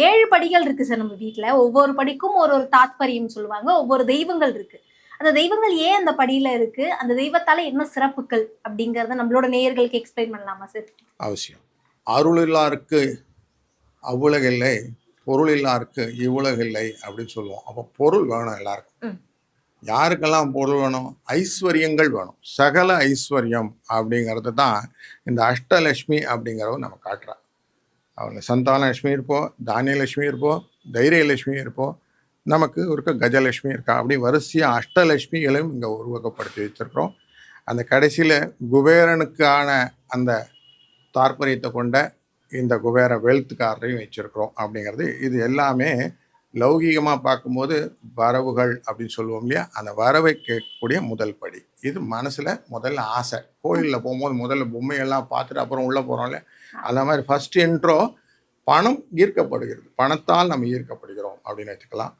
7 படிகள் இருக்கு சார் நம்ம வீட்ல. ஒவ்வொரு படிக்கும் ஒரு ஒரு தாத்பரியம் சொல்லுவாங்க. ஒவ்வொரு தெய்வங்கள் இருக்கு. அந்த தெய்வங்கள் ஏன் அந்த படியில இருக்கு? அந்த தெய்வத்தால என்ன சிறப்புகள்? அப்படிங்கிறத நம்மளோட நேயர்களுக்கு எக்ஸ்பிளைன் பண்ணலாமா சார்? அவசியம். அருளில்லாருக்கு அவ்வுலகில்லை, பொருள் இல்லாருக்கு இவ்வுலகில்லை அப்படின்னு சொல்லுவோம். அப்போ பொருள் வேணும் எல்லாருக்கும். யாருக்கெல்லாம் பொருள் வேணும்? ஐஸ்வர்யங்கள் வேணும். சகல ஐஸ்வர்யம் அப்படிங்கிறது தான் இந்த அஷ்டலட்சுமி அப்படிங்கிறத நம்ம காட்டுறோம். அவங்க சந்தானலட்சுமி இருப்போம், தானியலட்சுமி இருப்போம், தைரியலட்சுமி இருப்போம், நமக்கு இருக்க கஜலட்சுமி இருக்கா. அப்படி வரிசையாக அஷ்டலட்சுமிகளையும் இங்கே உருவகப்படுத்தி வச்சிருக்கிறோம். அந்த கடைசியில் குபேரனுக்கான அந்த தாற்பயத்தை கொண்ட இந்த குபேர வெல்த் கார்டையும் வச்சுருக்கிறோம். அப்படிங்கிறது இது எல்லாமே லௌகீகமாக பார்க்கும்போது வரவுகள் அப்படின்னு சொல்லுவோம் இல்லையா, அந்த வரவை கேட்கக்கூடிய முதல் படி. இது மனசில் முதல்ல ஆசை. கோயிலில் போகும்போது முதல்ல பொம்மையெல்லாம் பார்த்துட்டு அப்புறம் உள்ளே போகிறோம்ல, அந்த மாதிரி ஃபஸ்ட் இன்ட்ரோ பணம் ஈர்க்கப்படுகிறது. பணத்தால் நம்ம ஈர்க்கப்படுகிறோம் அப்படின்னு வச்சுக்கலாம்.